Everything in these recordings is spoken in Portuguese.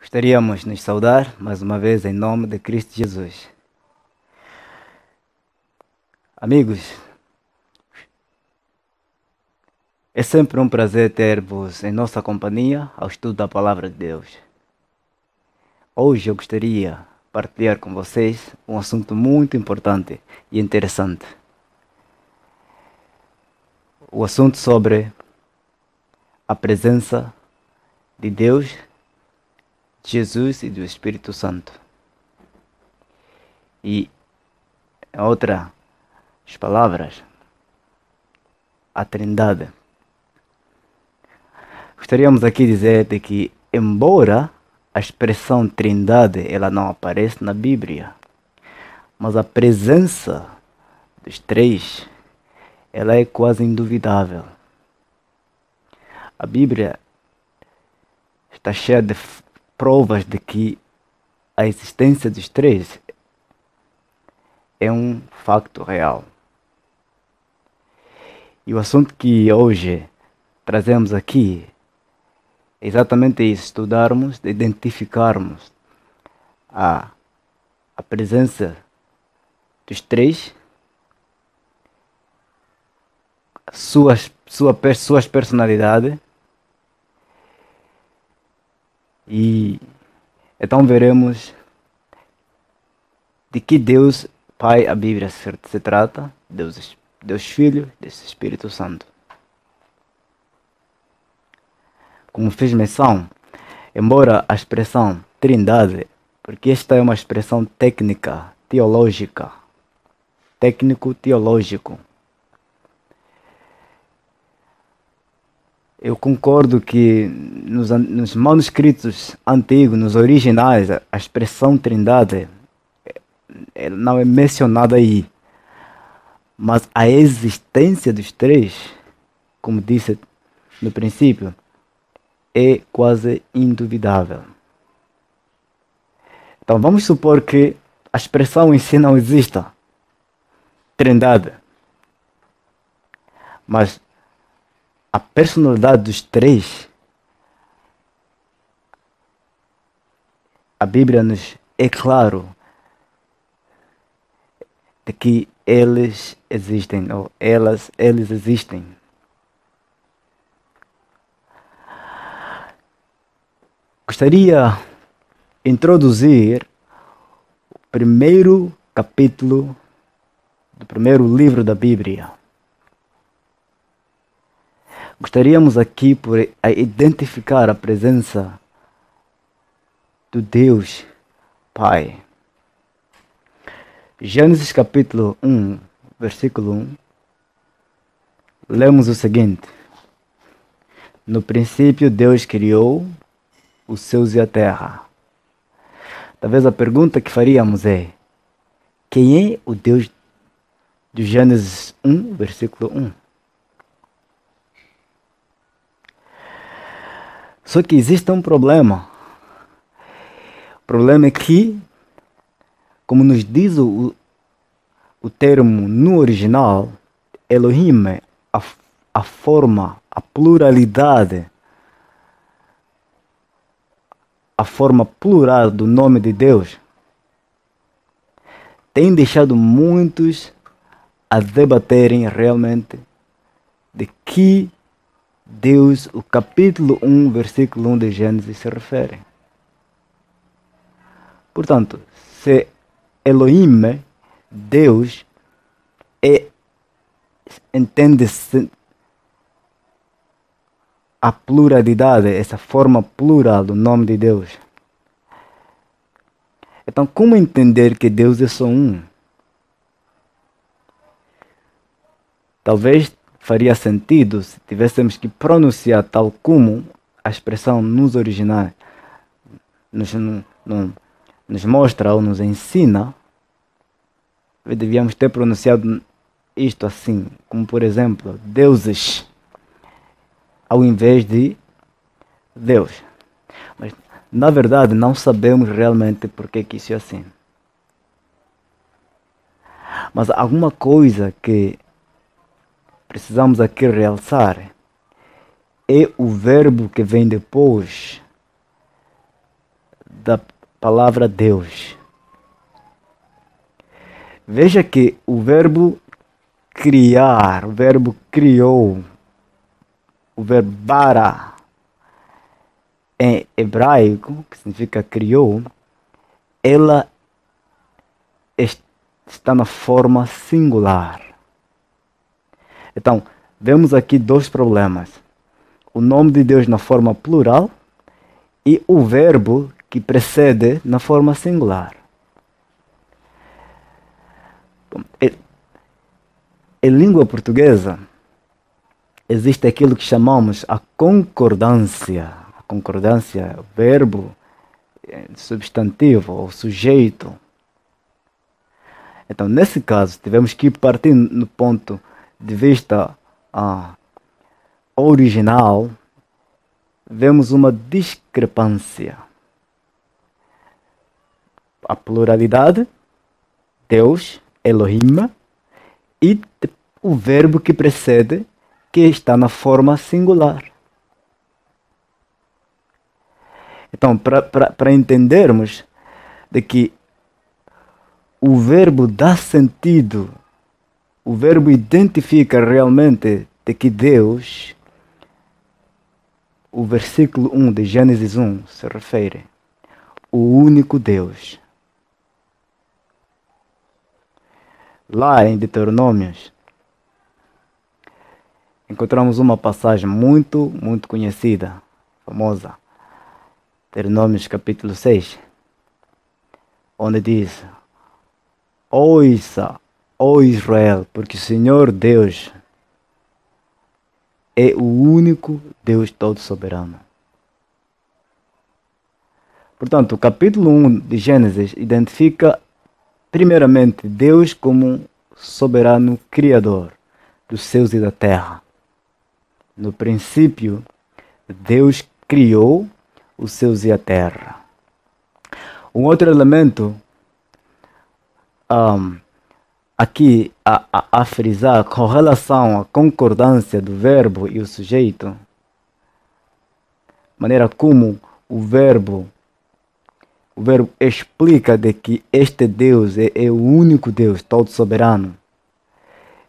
Gostaríamos de nos saudar mais uma vez em nome de Cristo Jesus. Amigos, é sempre um prazer ter-vos em nossa companhia ao estudo da Palavra de Deus. Hoje eu gostaria de partilhar com vocês um assunto muito importante e interessante. O assunto sobre a presença de Deus, de Jesus e do Espírito Santo. E, em outras palavras, a Trindade. Gostaríamos aqui de dizer de que, embora a expressão Trindade ela não apareça na Bíblia, mas a presença dos três ela é quase induvidável. A Bíblia está cheia de provas de que a existência dos três é um facto real. E o assunto que hoje trazemos aqui é exatamente isso: estudarmos, identificarmos a presença dos três, suas personalidades, e então veremos de que Deus Pai a Bíblia se trata, Deus Filho, Deus Espírito Santo. Como fiz menção, embora a expressão Trindade, porque esta é uma expressão técnica, teológica, técnico-teológico, eu concordo que nos manuscritos antigos, nos originais, a expressão Trindade não é mencionada aí. Mas a existência dos três, como disse no princípio, é quase induvidável. Então vamos supor que a expressão em si não exista, Trindade, mas a personalidade dos três, a Bíblia nos é claro de que eles existem, ou eles existem. Gostaria de introduzir o primeiro capítulo do primeiro livro da Bíblia. Gostaríamos aqui por identificar a presença do Deus Pai. Gênesis capítulo 1, versículo 1, lemos o seguinte: no princípio Deus criou os céus e a terra. Talvez a pergunta que faríamos é: quem é o Deus de Gênesis 1, versículo 1? Só que existe um problema. O problema é que, como nos diz o termo no original, Elohim, a forma, a pluralidade, a forma plural do nome de Deus, tem deixado muitos a debaterem realmente de que Deus, o capítulo 1, versículo 1 de Gênesis se refere. Portanto, se Elohim, Deus, entende-se a pluralidade, essa forma plural do nome de Deus. Então, como entender que Deus é só um? Talvez faria sentido se tivéssemos que pronunciar tal como a expressão nos originais nos mostra ou nos ensina. Devíamos ter pronunciado isto assim, como por exemplo, deuses, ao invés de Deus. Mas na verdade não sabemos realmente por que isso é assim. Mas alguma coisa que precisamos aqui realçar é o verbo que vem depois da palavra Deus. Veja que o verbo criar, o verbo criou, o verbo bara, em hebraico, que significa criou, ela está na forma singular. Então, vemos aqui dois problemas. O nome de Deus na forma plural e o verbo que precede na forma singular. Em língua portuguesa, existe aquilo que chamamos a concordância. A concordância é o verbo, substantivo ou sujeito. Então, nesse caso, tivemos que partir no ponto de vista original, vemos uma discrepância. A pluralidade, Deus, Elohim, e o verbo que precede, que está na forma singular. Então, para entendermos de que o verbo dá sentido, o verbo identifica realmente de que Deus, o versículo 1 de Gênesis 1 se refere, o único Deus. Lá em Deuteronômios, encontramos uma passagem muito conhecida, famosa, Deuteronômios capítulo 6, onde diz: ouça, ó Israel, porque o Senhor Deus é o único Deus todo soberano. Portanto, o capítulo 1 de Gênesis identifica primeiramente Deus como soberano criador dos céus e da terra. No princípio, Deus criou os céus e a terra. Um outro elemento aqui a frisar com relação à concordância do verbo e o sujeito, maneira como o verbo explica de que este Deus é o único Deus todo soberano,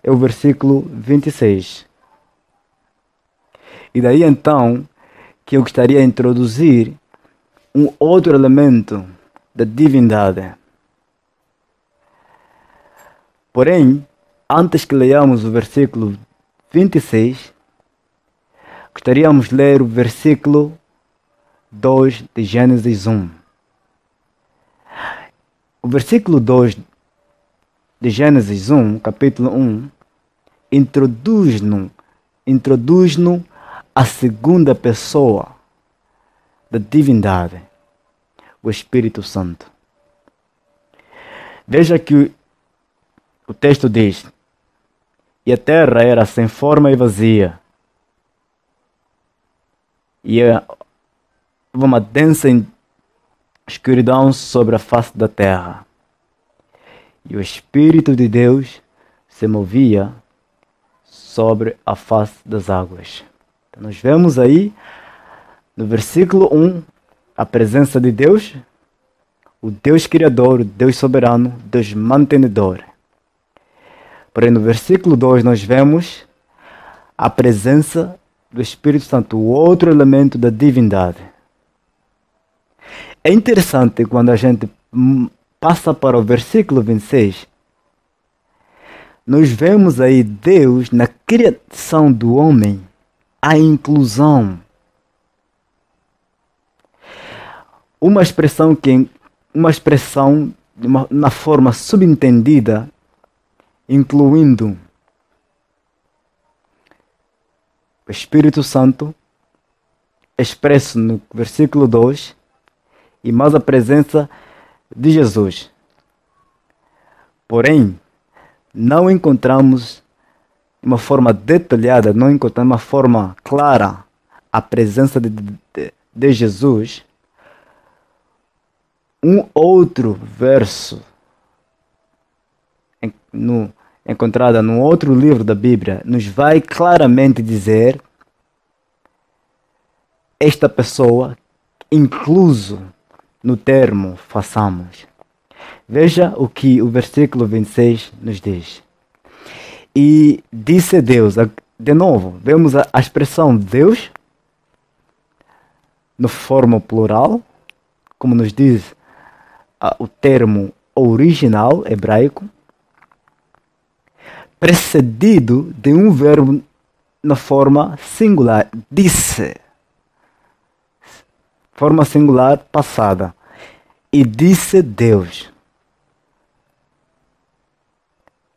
é o versículo 26. E daí então que eu gostaria de introduzir um outro elemento da divindade. Porém, antes que leiamos o versículo 26, gostaríamos de ler o versículo 2 de Gênesis 1. O versículo 2 de Gênesis 1, capítulo 1, introduz-nos a segunda pessoa da divindade, o Espírito Santo. Veja que o texto diz: e a terra era sem forma e vazia, e houve uma densa escuridão sobre a face da terra, e o Espírito de Deus se movia sobre a face das águas. Então, nós vemos aí no versículo 1 a presença de Deus, o Deus Criador, o Deus Soberano, Deus Mantenedor. Porém, no versículo 2 nós vemos a presença do Espírito Santo, o outro elemento da divindade. É interessante quando a gente passa para o versículo 26, nós vemos aí Deus na criação do homem, a inclusão. Uma expressão na forma subentendida, incluindo o Espírito Santo, expresso no versículo 2, e mais a presença de Jesus. Porém, não encontramos de uma forma detalhada, não encontramos de uma forma clara a presença de Jesus. Um outro verso encontrado num outro livro da Bíblia nos vai claramente dizer esta pessoa incluso no termo façamos. Veja o que o versículo 26 nos diz. E disse Deus, de novo, vemos a expressão Deus, no forma plural, como nos diz o termo original hebraico, precedido de um verbo na forma singular, disse. Forma singular passada. E disse Deus.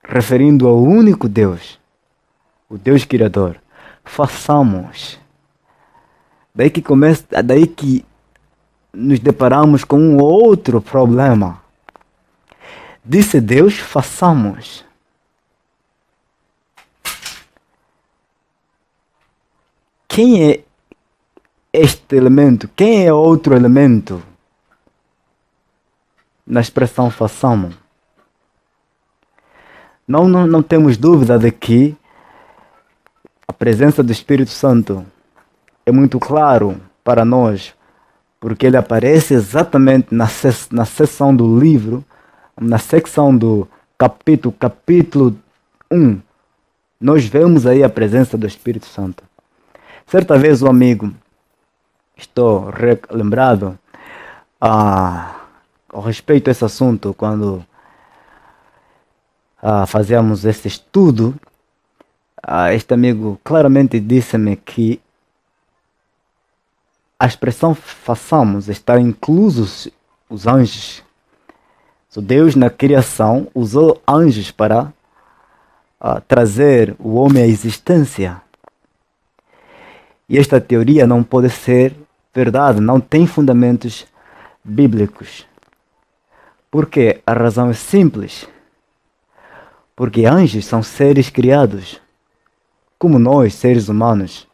Referindo ao único Deus, o Deus Criador. Façamos. Daí que nos deparamos com um outro problema. Disse Deus, façamos. Quem é este elemento? Quem é outro elemento na expressão façamos? Não temos dúvida de que a presença do Espírito Santo é muito claro para nós, porque ele aparece exatamente na seção do livro, na secção do capítulo 1. Nós vemos aí a presença do Espírito Santo. Certa vez, um amigo, estou lembrado a respeito a esse assunto, quando fazíamos esse estudo, este amigo claramente disse-me que a expressão façamos está inclusos os anjos. Deus na criação usou anjos para trazer o homem à existência. E esta teoria não pode ser verdade, não tem fundamentos bíblicos. Por quê? A razão é simples. Porque anjos são seres criados, como nós, seres humanos,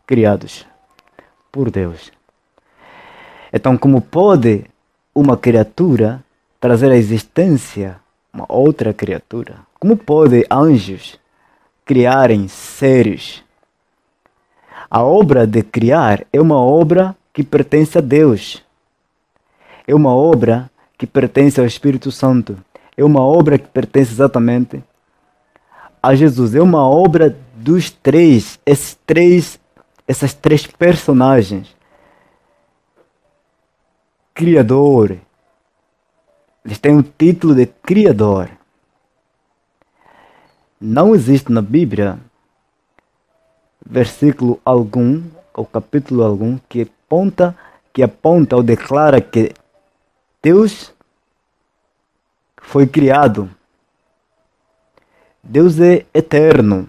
criados por Deus. Então, como pode uma criatura trazer à existência uma outra criatura? Como pode anjos criarem seres? A obra de criar é uma obra que pertence a Deus. É uma obra que pertence ao Espírito Santo. É uma obra que pertence exatamente a Jesus. É uma obra dos essas três personagens. Criador. Eles têm o título de Criador. Não existe na Bíblia versículo algum, ou capítulo algum, que aponta ou declara que Deus foi criado. Deus é eterno.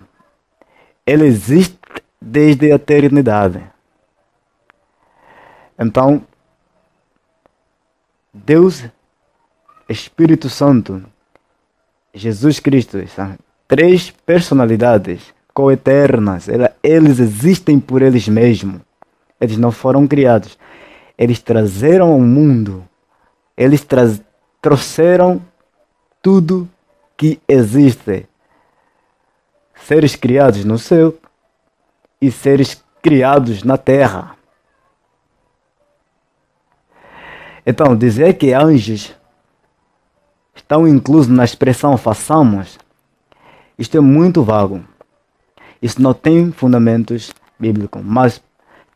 Ele existe desde a eternidade. Então, Deus, Espírito Santo, Jesus Cristo, são três personalidades coeternas. Eles existem por eles mesmos. Eles não foram criados. Eles trazeram ao mundo. Eles trouxeram tudo que existe. Seres criados no céu e seres criados na terra. Então, dizer que anjos estão inclusos na expressão façamos, isto é muito vago. Isso não tem fundamentos bíblicos, mas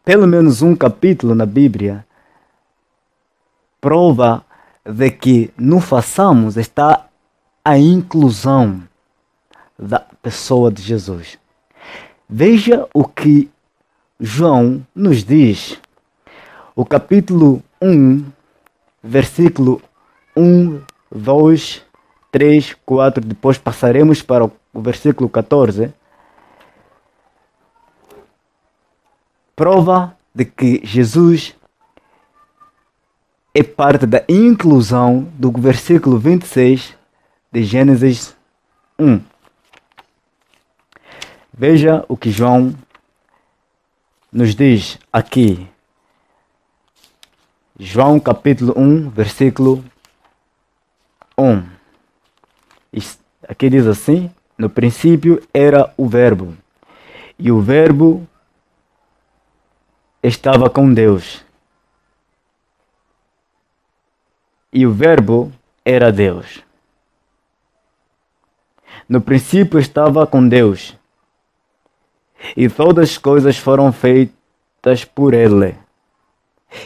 pelo menos um capítulo na Bíblia prova de que no façamos está a inclusão da pessoa de Jesus. Veja o que João nos diz. O capítulo 1, versículo 1, 2, 3, 4, depois passaremos para o versículo 14. Prova de que Jesus é parte da inclusão do versículo 26 de Gênesis 1. Veja o que João nos diz aqui. João capítulo 1, versículo 1. Aqui diz assim: no princípio era o Verbo, e o Verbo estava com Deus, E o Verbo era Deus. No princípio estava com Deus. E todas as coisas foram feitas por Ele.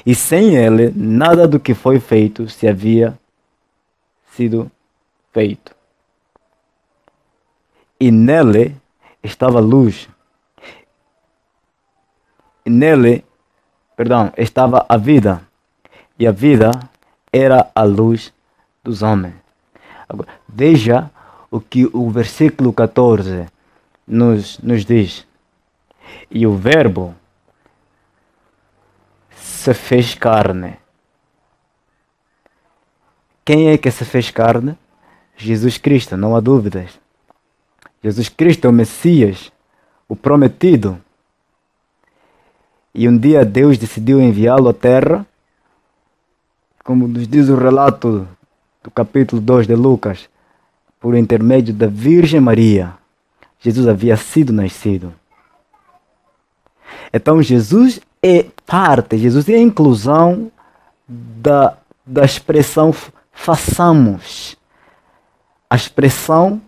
E sem Ele, nada do que foi feito se havia sido feito. E nele estava a luz. E nele, estava a vida. E a vida era a luz dos homens. Agora, veja o que o versículo 14 nos diz. E o Verbo se fez carne. Quem é que se fez carne? Jesus Cristo, não há dúvidas. Jesus Cristo é o Messias, o prometido. E um dia Deus decidiu enviá-lo à terra, como nos diz o relato do capítulo 2 de Lucas, por intermédio da Virgem Maria. Jesus havia sido nascido. Então Jesus é parte, Jesus é a inclusão da expressão façamos. A expressão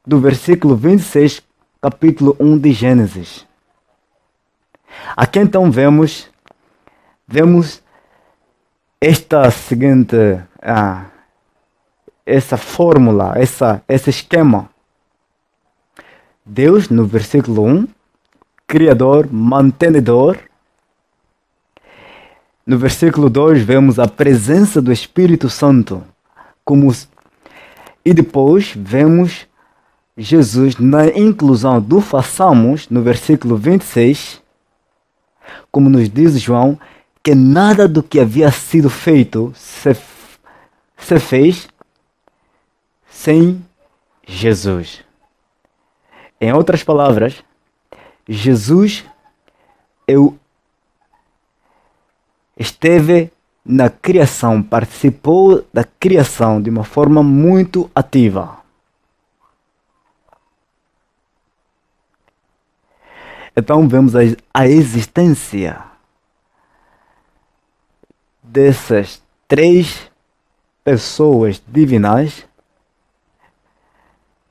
do versículo 26, capítulo 1 de Gênesis. Aqui então vemos esta seguinte, essa fórmula, esse esquema. Deus, no versículo 1, Criador, mantenedor. No versículo 2 vemos a presença do Espírito Santo. E depois vemos Jesus na inclusão do façamos, no versículo 26, como nos diz João, que nada do que havia sido feito se fez sem Jesus. Em outras palavras, Jesus esteve na criação, participou da criação de uma forma muito ativa. Então vemos a existência dessas três pessoas divinas,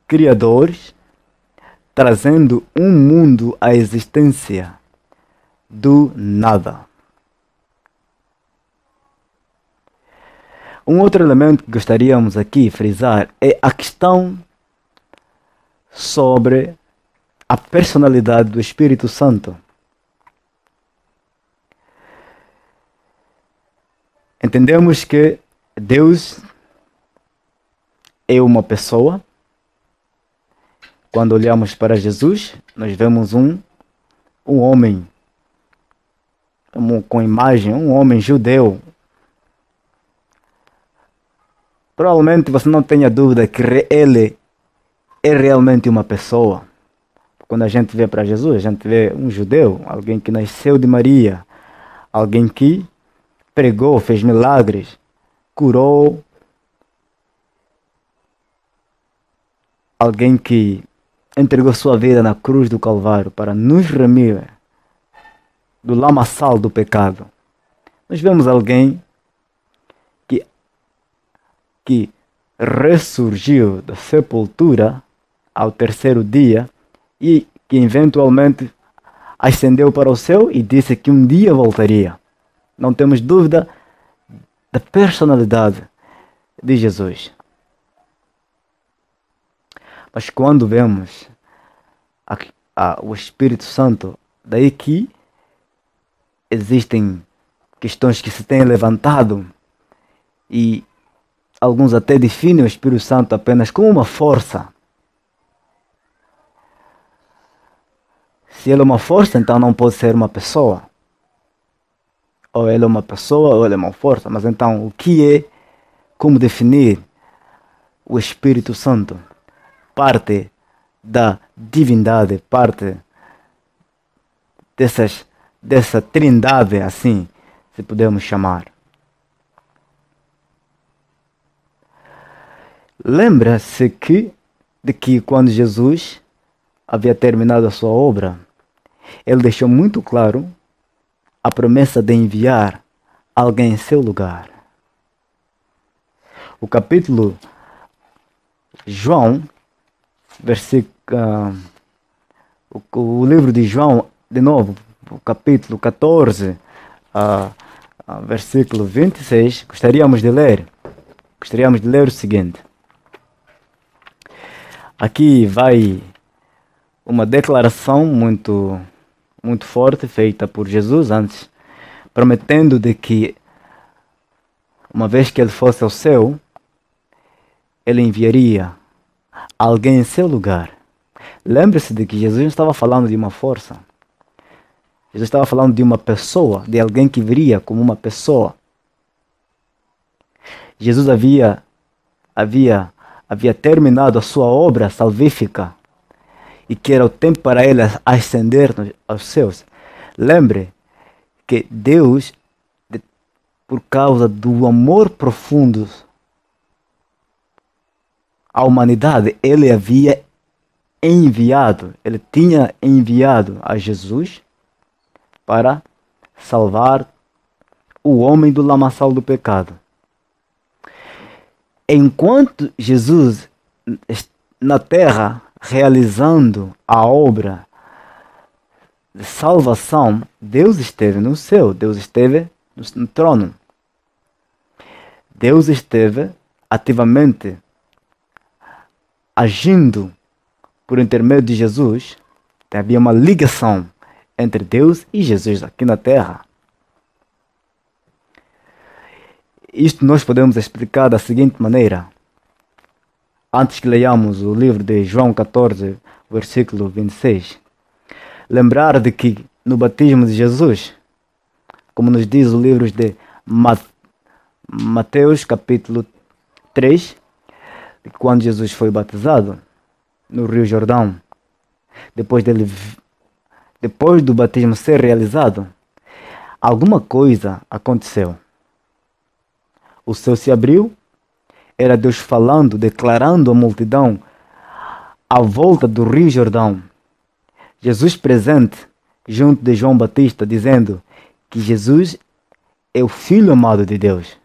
criadores, trazendo um mundo à existência do nada. Um outro elemento que gostaríamos aqui de frisar é a questão sobre a personalidade do Espírito Santo. Entendemos que Deus é uma pessoa. Quando olhamos para Jesus, nós vemos um homem com imagem, um homem judeu. Provavelmente você não tenha dúvida que ele é realmente uma pessoa. Quando a gente vê para Jesus, a gente vê um judeu, alguém que nasceu de Maria, alguém que pregou, fez milagres, curou, alguém que entregou sua vida na cruz do Calvário para nos remir do lamaçal do pecado. Nós vemos alguém que ressurgiu da sepultura ao terceiro dia e que eventualmente ascendeu para o céu e disse que um dia voltaria. Não temos dúvida da personalidade de Jesus. Mas quando vemos o Espírito Santo, daí que existem questões que se têm levantado e alguns até definem o Espírito Santo apenas como uma força. Se ele é uma força, então não pode ser uma pessoa. Ou ele é uma pessoa ou ele é uma força. Mas então, o que é, como definir o Espírito Santo? Parte da divindade, parte dessa trindade, assim, se pudermos chamar. Lembra-se de que quando Jesus havia terminado a sua obra, ele deixou muito claro a promessa de enviar alguém em seu lugar. o capítulo João, o livro de João, de novo, o capítulo 14, versículo 26, gostaríamos de ler o seguinte. Aqui vai uma declaração muito forte feita por Jesus antes, prometendo de que uma vez que ele fosse ao céu, ele enviaria alguém em seu lugar. Lembre-se de que Jesus não estava falando de uma força. Jesus estava falando de uma pessoa, de alguém que viria como uma pessoa. Jesus havia terminado a sua obra salvífica e que era o tempo para ele ascender aos céus. Lembre que Deus, por causa do amor profundo à humanidade, ele tinha enviado a Jesus para salvar o homem do lamaçal do pecado. Enquanto Jesus na terra realizando a obra de salvação, Deus esteve no céu, Deus esteve no trono. Deus esteve ativamente agindo por intermédio de Jesus. Havia uma ligação entre Deus e Jesus aqui na terra. Isto nós podemos explicar da seguinte maneira. Antes que leiamos o livro de João 14, versículo 26. Lembrar de que no batismo de Jesus, como nos diz o livro de Mateus capítulo 3, quando Jesus foi batizado no Rio Jordão, depois do batismo ser realizado, alguma coisa aconteceu. O céu se abriu, era Deus falando, declarando à multidão à volta do Rio Jordão. Jesus presente junto de João Batista, dizendo que Jesus é o Filho amado de Deus.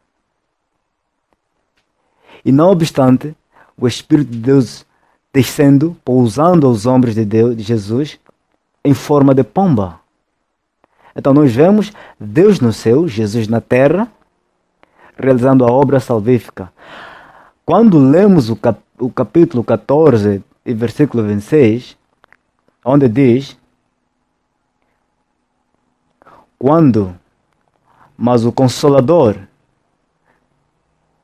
E não obstante, o Espírito de Deus descendo, pousando aos ombros de Deus, de Jesus, em forma de pomba. Então nós vemos Deus no céu, Jesus na terra, realizando a obra salvífica. Quando lemos o capítulo 14 e versículo 26, onde diz: mas o Consolador,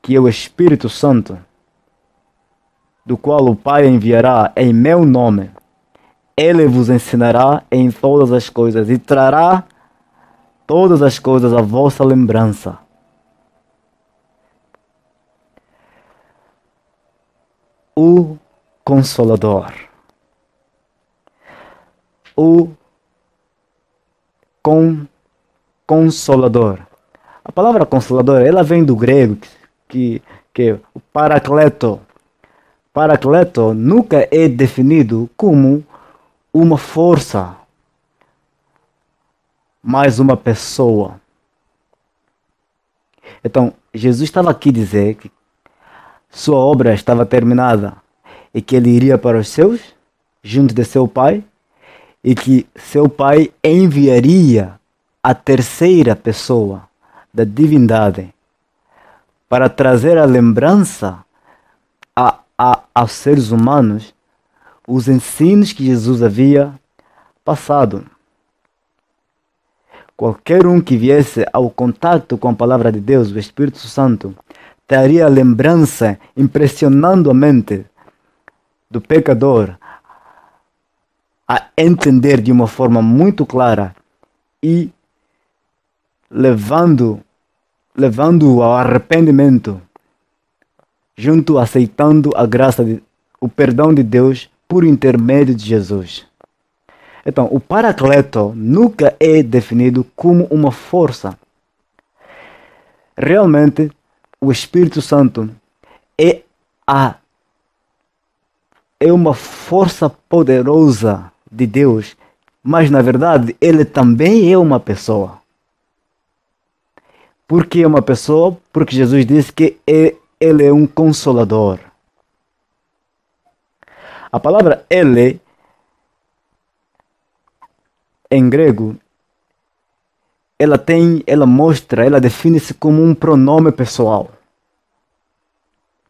que é o Espírito Santo, do qual o Pai enviará em meu nome, ele vos ensinará em todas as coisas e trará todas as coisas à vossa lembrança. O Consolador. O Consolador. A palavra Consolador, ela vem do grego, que é o Paracleto. Paracleto nunca é definido como uma força, mas uma pessoa. Então, Jesus estava aqui a dizer que sua obra estava terminada e que ele iria para os céus, junto de seu Pai, e que seu Pai enviaria a terceira pessoa da divindade para trazer a lembrança aos seres humanos os ensinos que Jesus havia passado. Qualquer um que viesse ao contato com a palavra de Deus, o Espírito Santo, teria a lembrança impressionando a mente do pecador a entender de uma forma muito clara e levando-o ao arrependimento, junto aceitando a graça, o perdão de Deus por intermédio de Jesus. Então, o Paracleto nunca é definido como uma força. Realmente, o Espírito Santo é uma força poderosa de Deus, mas na verdade ele também é uma pessoa. Por que é uma pessoa? Porque Jesus disse que Ele é um consolador. A palavra Ele, em grego, ela define-se como um pronome pessoal.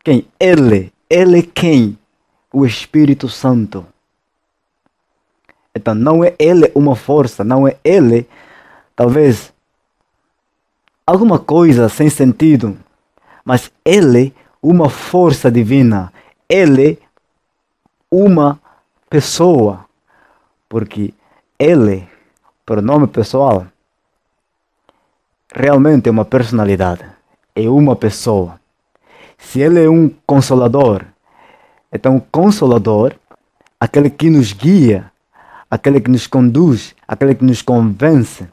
Quem? Ele. Ele quem? O Espírito Santo. Então não é ele uma força, não é ele, talvez, alguma coisa sem sentido, mas ele, uma força divina, ele, uma pessoa, porque ele, pronome pessoal, realmente é uma personalidade, é uma pessoa. Se ele é um consolador, então o consolador, aquele que nos guia, aquele que nos conduz, aquele que nos convence,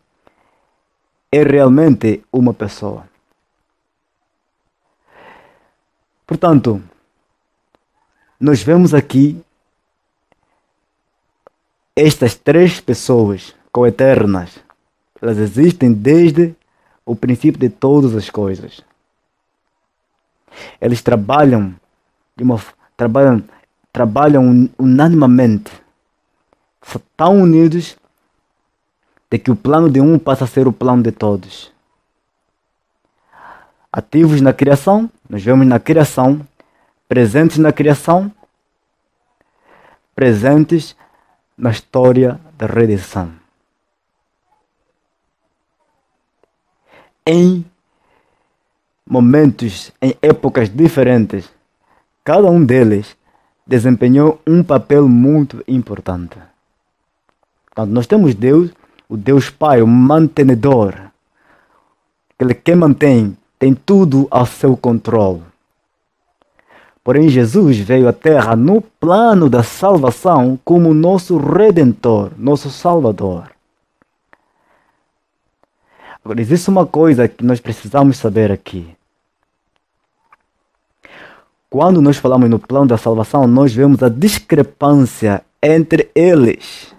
é realmente uma pessoa. Portanto, nós vemos aqui estas três pessoas coeternas. Elas existem desde o princípio de todas as coisas. Eles trabalham unanimemente. São tão unidos de que o plano de um passa a ser o plano de todos. Ativos na criação, nós vemos na criação, presentes na criação, presentes na história da redenção. Em momentos, em épocas diferentes, cada um deles desempenhou um papel muito importante. Então, nós temos Deus, o Deus Pai, o mantenedor, aquele que mantém, tem tudo ao seu controle. Porém, Jesus veio à Terra no plano da salvação como nosso Redentor, nosso Salvador. Agora, existe uma coisa que nós precisamos saber aqui. Quando nós falamos no plano da salvação, nós vemos a discrepância entre eles.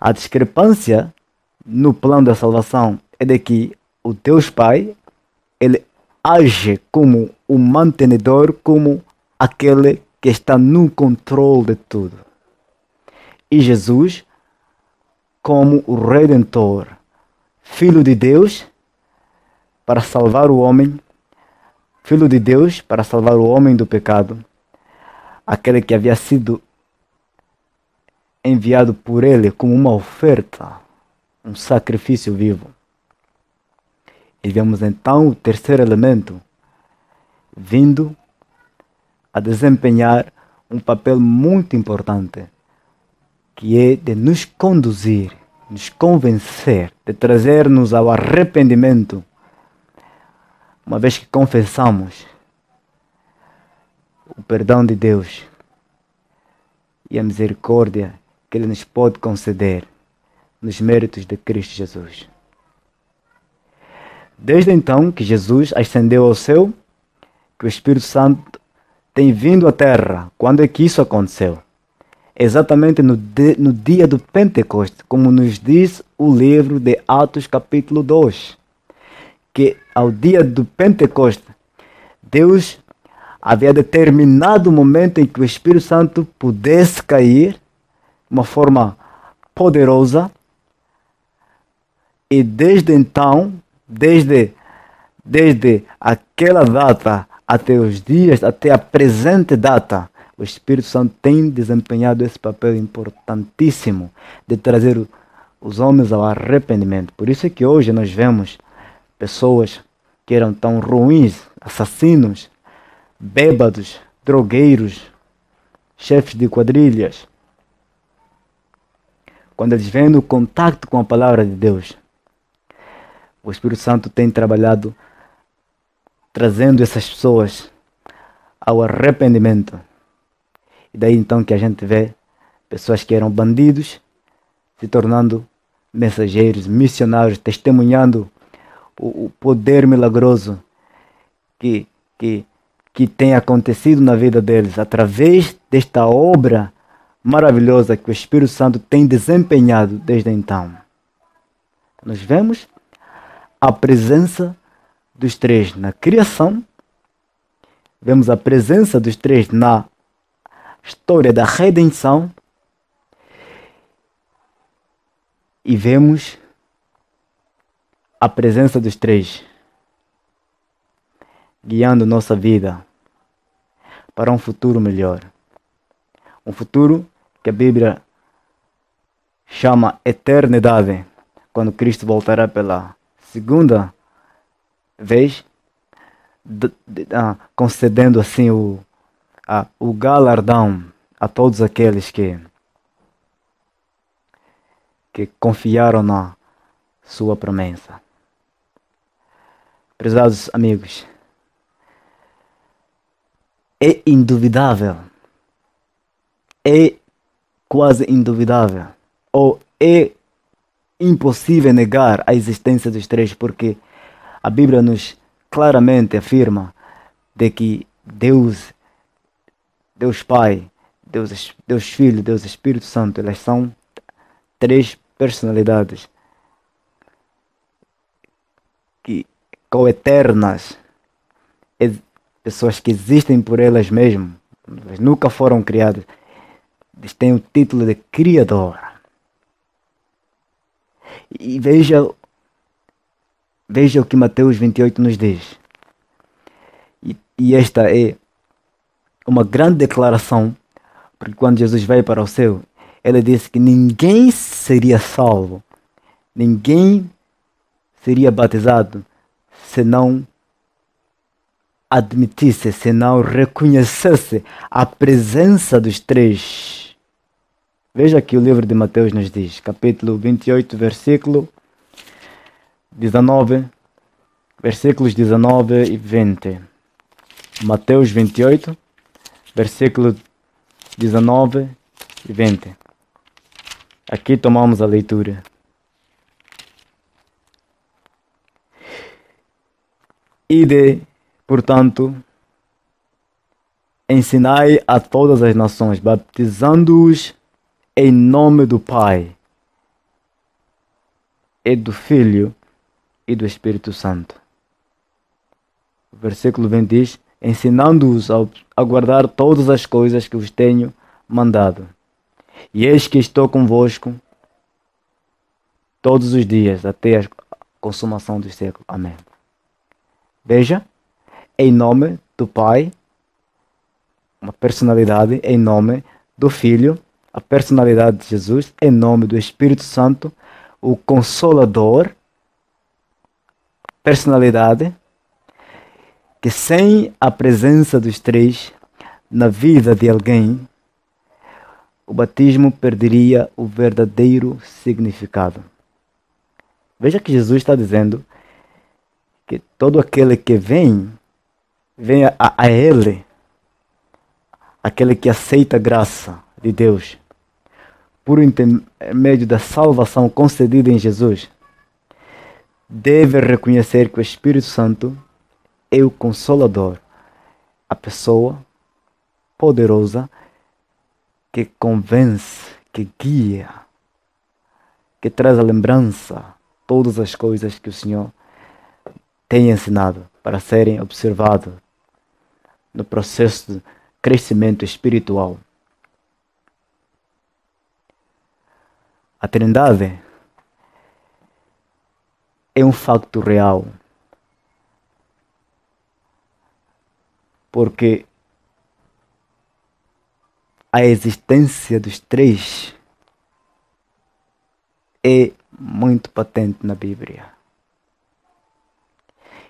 A discrepância no plano da salvação é de que o Deus Pai, ele age como o mantenedor, como aquele que está no controle de tudo. E Jesus, como o Redentor, Filho de Deus, para salvar o homem, Filho de Deus, para salvar o homem do pecado, aquele que havia sido enviado por ele como uma oferta, um sacrifício vivo. E vemos então o terceiro elemento vindo a desempenhar um papel muito importante, que é de nos conduzir, nos convencer, de trazer-nos ao arrependimento, uma vez que confessamos o perdão de Deus e a misericórdia que Ele nos pode conceder nos méritos de Cristo Jesus. Desde então que Jesus ascendeu ao céu, que o Espírito Santo tem vindo à terra. Quando é que isso aconteceu? Exatamente no dia do Pentecostes, como nos diz o livro de Atos capítulo 2. Que ao dia do Pentecostes, Deus havia determinado o momento em que o Espírito Santo pudesse cair de uma forma poderosa. E desde então, desde aquela data até os dias, até a presente data, o Espírito Santo tem desempenhado esse papel importantíssimo de trazer os homens ao arrependimento. Por isso é que hoje nós vemos pessoas que eram tão ruins, assassinos, bêbados, drogueiros, chefes de quadrilhas. Quando eles vêm no contato com a palavra de Deus, o Espírito Santo tem trabalhado trazendo essas pessoas ao arrependimento. E daí então que a gente vê pessoas que eram bandidos se tornando mensageiros, missionários, testemunhando o poder milagroso que tem acontecido na vida deles através desta obra maravilhosa que o Espírito Santo tem desempenhado desde então. Nós vemos a presença dos três na criação, vemos a presença dos três na história da redenção e vemos a presença dos três guiando nossa vida para um futuro melhor. Um futuro que a Bíblia chama eternidade, quando Cristo voltará pela segunda vez, concedendo assim o galardão a todos aqueles que confiaram na sua promessa. Prezados amigos, é induvidável, é quase induvidável, ou é impossível negar a existência dos três, porque a Bíblia nos claramente afirma de que Deus Pai, Deus Filho, Deus Espírito Santo, elas são três personalidades que coeternas, pessoas que existem por elas mesmas, elas nunca foram criadas. Eles têm o título de Criador. E veja o que Mateus 28 nos diz. E esta é uma grande declaração, porque quando Jesus vai para o céu, ele disse que ninguém seria salvo, ninguém seria batizado se não admitisse, se não reconhecesse a presença dos três. Veja que o livro de Mateus nos diz, capítulo 28, versículo 19, versículos 19 e 20. Mateus 28, versículo 19 e 20. Aqui tomamos a leitura. Ide, portanto, ensinai a todas as nações, batizando-os em nome do Pai, e do Filho, e do Espírito Santo. O versículo 20 diz, ensinando-os a guardar todas as coisas que vos tenho mandado. E eis que estou convosco todos os dias, até a consumação dos séculos. Amém. Veja, em nome do Pai, uma personalidade, em nome do Filho, a personalidade de Jesus, em nome do Espírito Santo, o Consolador, personalidade, que sem a presença dos três na vida de alguém, o batismo perderia o verdadeiro significado. Veja que Jesus está dizendo que todo aquele que vem a Ele, aquele que aceita a graça de Deus, por intermédio da salvação concedida em Jesus, deve reconhecer que o Espírito Santo é o Consolador, a pessoa poderosa que convence, que guia, que traz a lembrança todas as coisas que o Senhor tem ensinado para serem observadas no processo de crescimento espiritual. A Trindade é um facto real, porque a existência dos três é muito patente na Bíblia.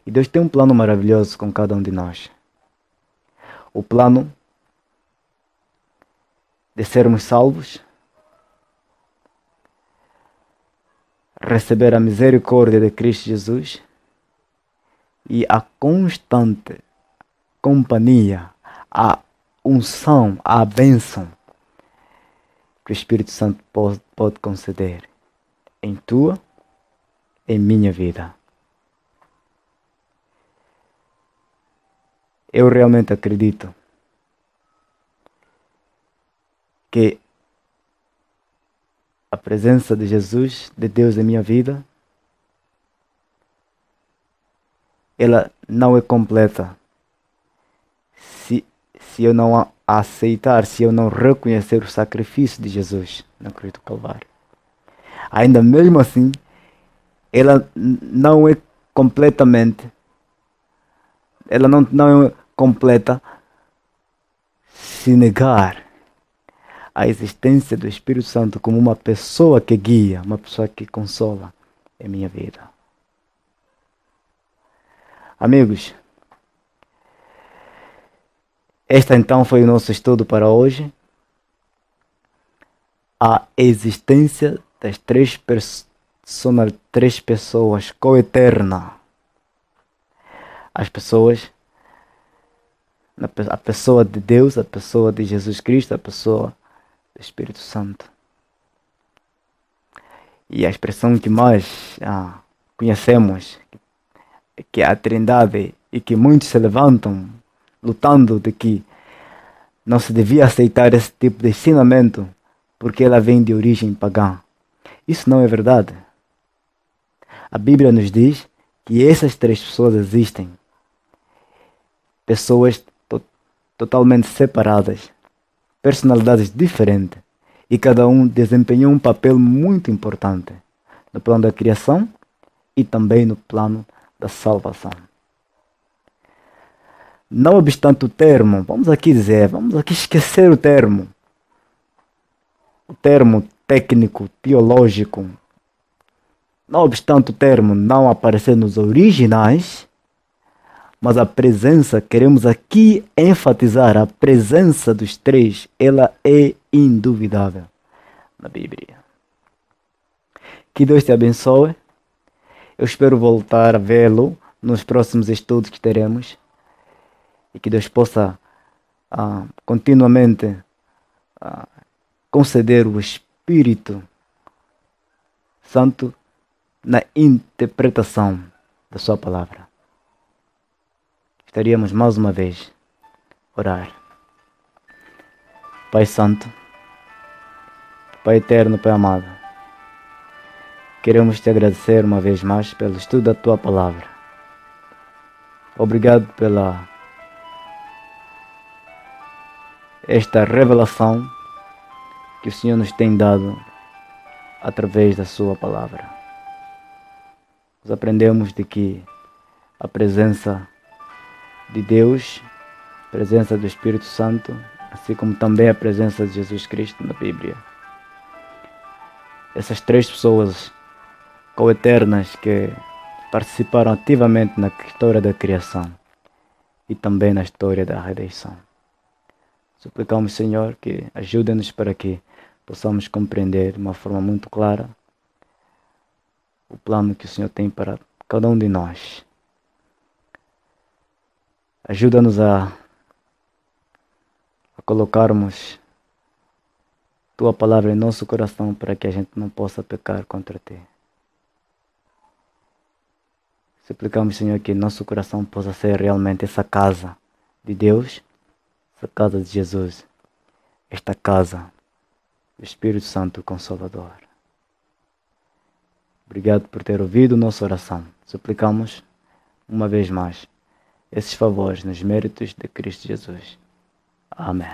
E Deus tem um plano maravilhoso com cada um de nós. O plano de sermos salvos, receber a misericórdia de Cristo Jesus e a constante companhia, a unção, a bênção que o Espírito Santo pode conceder em tua, em minha vida. Eu realmente acredito que a presença de Jesus, de Deus em minha vida, ela não é completa se eu não a aceitar, se eu não reconhecer o sacrifício de Jesus na cruz do Calvário. Ainda mesmo assim, ela não é completamente, ela não é completa se negar a existência do Espírito Santo como uma pessoa que guia, uma pessoa que consola em minha vida. Amigos, este então foi o nosso estudo para hoje. A existência das três pessoas coeternas. As pessoas, a pessoa de Deus, a pessoa de Jesus Cristo, a pessoa do Espírito Santo. E a expressão que mais conhecemos, que é a Trindade, e que muitos se levantam lutando de que não se devia aceitar esse tipo de ensinamento porque ela vem de origem pagã. Isso não é verdade. A Bíblia nos diz que essas três pessoas existem. Pessoas totalmente separadas, personalidades diferentes, e cada um desempenhou um papel muito importante no plano da criação e também no plano da salvação. Não obstante o termo, vamos aqui esquecer o termo técnico, teológico, não obstante o termo não aparecer nos originais, mas a presença, queremos aqui enfatizar, a presença dos três, ela é induvidável na Bíblia. Que Deus te abençoe. Eu espero voltar a vê-lo nos próximos estudos que teremos. E que Deus possa continuamente conceder o Espírito Santo na interpretação da sua palavra. Estaríamos mais uma vez a orar. Pai Santo, Pai Eterno, Pai Amado, queremos te agradecer uma vez mais pelo estudo da tua palavra. Obrigado pela esta revelação que o Senhor nos tem dado através da sua palavra. Nós aprendemos de que a presença de Deus, a presença do Espírito Santo, assim como também a presença de Jesus Cristo na Bíblia. Essas três pessoas coeternas que participaram ativamente na história da criação e também na história da redenção. Suplicamos, Senhor, que ajude-nos para que possamos compreender de uma forma muito clara o plano que o Senhor tem para cada um de nós. Ajuda-nos a colocarmos Tua palavra em nosso coração para que a gente não possa pecar contra Ti. Suplicamos, Senhor, que nosso coração possa ser realmente essa casa de Deus, essa casa de Jesus, esta casa do Espírito Santo Consolador. Obrigado por ter ouvido nossa oração. Suplicamos uma vez mais esses favores nos méritos de Cristo Jesus. Amém.